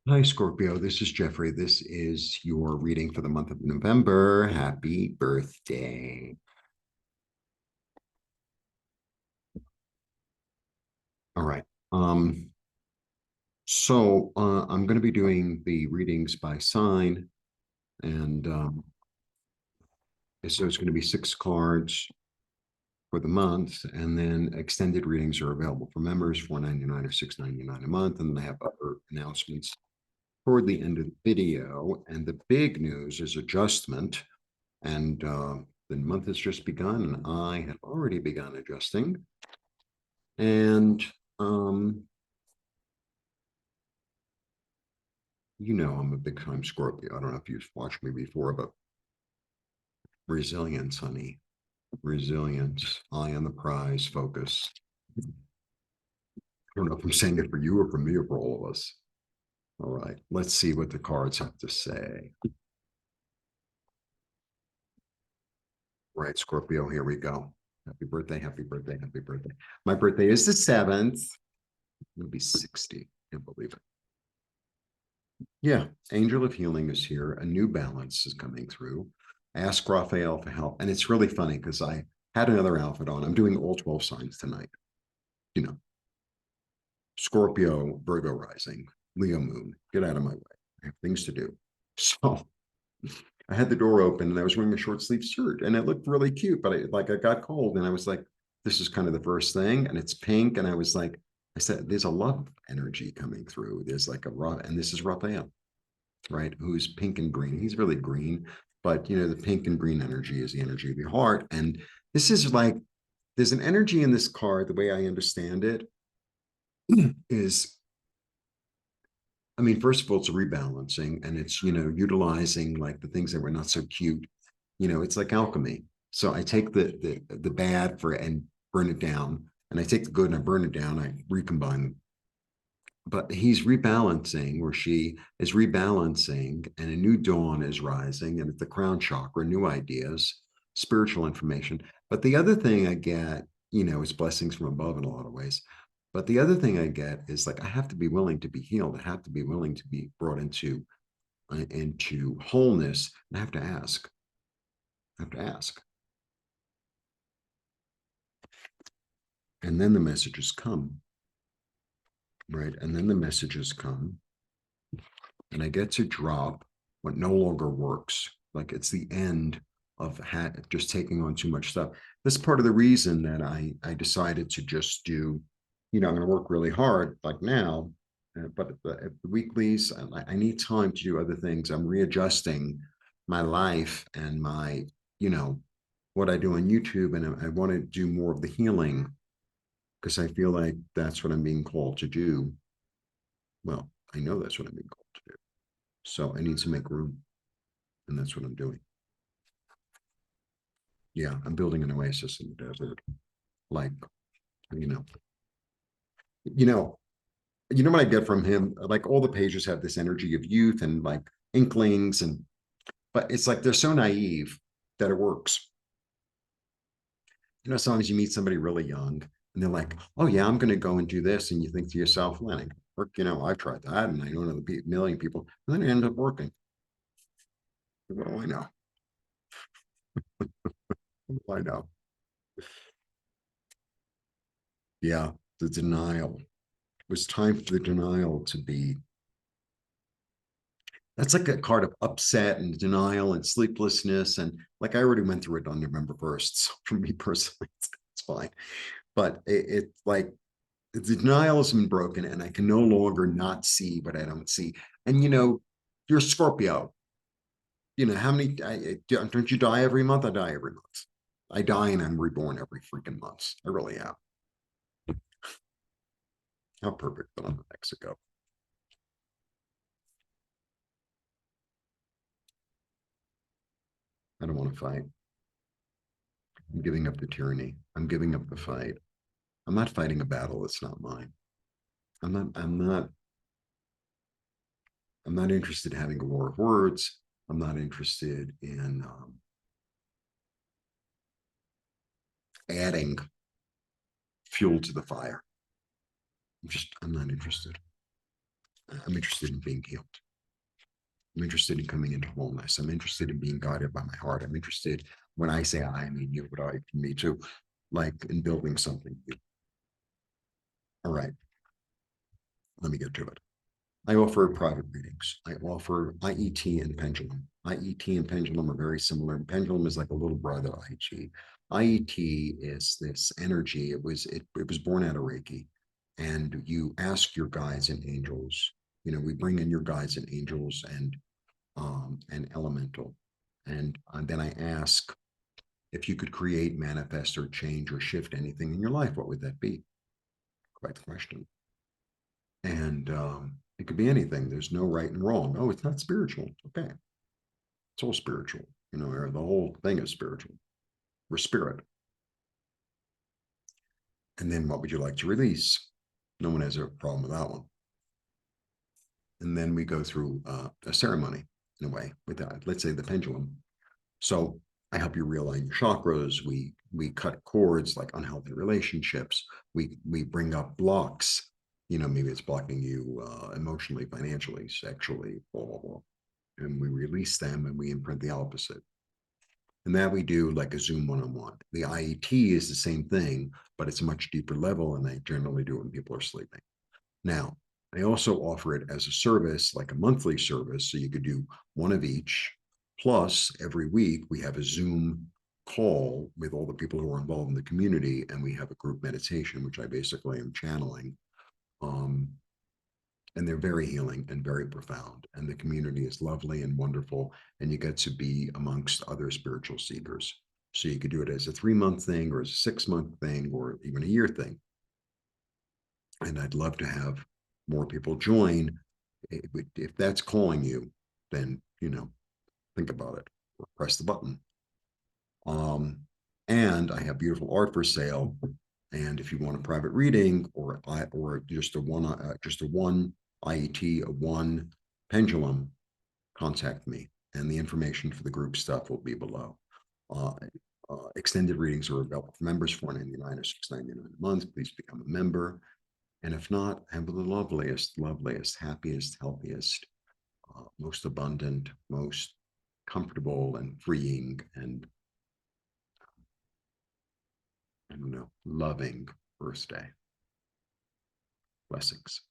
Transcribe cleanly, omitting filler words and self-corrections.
Hi, Scorpio. This is Jeffrey. This is your reading for the month of November. Happy birthday. All right. Um, I'm going to be doing the readings by sign, and so it's going to be 6 cards for the month, and then extended readings are available for members, $4.99 or $6.99 a month, and I have other announcements toward the end of the video. And the big news is adjustment. And the month has just begun, and I have already begun adjusting. And I'm a big time Scorpio. I don't know if you've watched me before, but resilience, honey, resilience, eye on the prize, focus. I don't know if I'm saying it for you or for me or for all of us. All right, let's see what the cards have to say. Right, Scorpio, here we go. Happy birthday, happy birthday, happy birthday. My birthday is the 7th. It'll be 60. Can't believe it. Yeah, Angel of Healing is here. A new balance is coming through. Ask Raphael for help. And it's really funny because I had another outfit on. I'm doing all 12 signs tonight. You know, Scorpio, Virgo rising, Leo moon. Get out of my way. I have things to do. So I had the door open and I was wearing a short sleeve shirt and it looked really cute, but I got cold and I was like, this is kind of the first thing. And it's pink. And I was like, I said, there's a love energy coming through. There's like a raw, and this is Raphael, right? Who's pink and green. He's really green, but the pink and green energy is the energy of the heart. And this is like, there's an energy in this card, the way I understand it, is, I mean, first of all, it's a rebalancing and it's, utilizing like the things that were not so cute. It's like alchemy. So I take the bad and burn it down, and I take the good and I burn it down. I recombine them, but he's rebalancing, or she is rebalancing, and a new dawn is rising, and it's the crown chakra, new ideas, spiritual information. But the other thing I get, is blessings from above in a lot of ways. But the other thing I get is like I have to be willing to be healed. I have to be willing to be brought into wholeness. And I have to ask. I have to ask. And then the messages come, right? And then the messages come, and I get to drop what no longer works. Like it's the end of just taking on too much stuff. That's part of the reason that I decided to just do, I'm going to work really hard like now, but at the weeklies, I need time to do other things. I'm readjusting my life and my, you know, what I do on YouTube, and I want to do more of the healing because I feel like that's what I'm being called to do. Well, I know that's what I'm being called to do. So I need to make room, and that's what I'm doing. Yeah, I'm building an oasis in the desert. Like, you know, you know, what I get from him. Like all the pages have this energy of youth and like inklings, but it's like they're so naive that it works. Sometimes you meet somebody really young and they're like, "Oh yeah, I'm going to go and do this," and you think to yourself, "Lenny, work. I've tried that, and I know another million people," and then it ends up working. What do I know? What do I know? Yeah, the denial. It was time for the denial to be. That's like a card of upset and denial and sleeplessness. And like I already went through it on November 1st. So for me personally, it's fine. But it's like the denial has been broken and I can no longer not see what I don't see. And you're Scorpio. How many, don't you die every month? I die every month. I die and I'm reborn every freaking month. I really am. How perfect, but I'm in Mexico. I don't want to fight. I'm giving up the tyranny. I'm giving up the fight. I'm not fighting a battle that's not mine. I'm not interested in having a war of words. I'm not interested in adding fuel to the fire. I'm not interested. I'm interested in being healed. I'm interested in coming into wholeness. I'm interested in being guided by my heart. I'm interested, when I say I mean you, but I me too, like in building something new. All right, let me get to it. I offer private readings. I offer IET and Pendulum. IET and Pendulum are very similar. Pendulum is like a little brother of IET. IET is this energy. It was born out of Reiki, and you ask your guides and angels. You know, we bring in your guides and angels and elemental, and then I ask if you could create, manifest, or change or shift anything in your life. What would that be? Quite the question. And it could be anything. There's no right and wrong. Oh, it's not spiritual. Okay. It's all spiritual. You know, or the whole thing is spiritual. We're spirit. And then what would you like to release? No one has a problem with that one. And then we go through a ceremony in a way with that. Let's say the pendulum. So I help you realign your chakras. We cut cords like unhealthy relationships. We bring up blocks. You know, maybe it's blocking you emotionally, financially, sexually, blah blah blah. And we release them and we imprint the opposite. And that we do like a Zoom one-on-one. The IET is the same thing, but it's a much deeper level, and I generally do it when people are sleeping. Now, I also offer it as a service, like a monthly service, so you could do one of each. Plus, every week we have a Zoom call with all the people who are involved in the community, and we have a group meditation, which I basically am channeling. Um, and they're very healing and very profound. And the community is lovely and wonderful. And you get to be amongst other spiritual seekers. So you could do it as a 3-month thing or as a 6-month thing or even a year thing. And I'd love to have more people join. If that's calling you, then, you know, think about it or press the button. Um, and I have beautiful art for sale. And if you want a private reading or just a one IET, a one pendulum, contact me. And the information for the group stuff will be below. Uh, extended readings are available for members, $4.99 or $6.99 a month. Please become a member. And if not, have the loveliest, happiest, healthiest, most abundant, most comfortable and freeing and, I don't know, loving birthday. Blessings.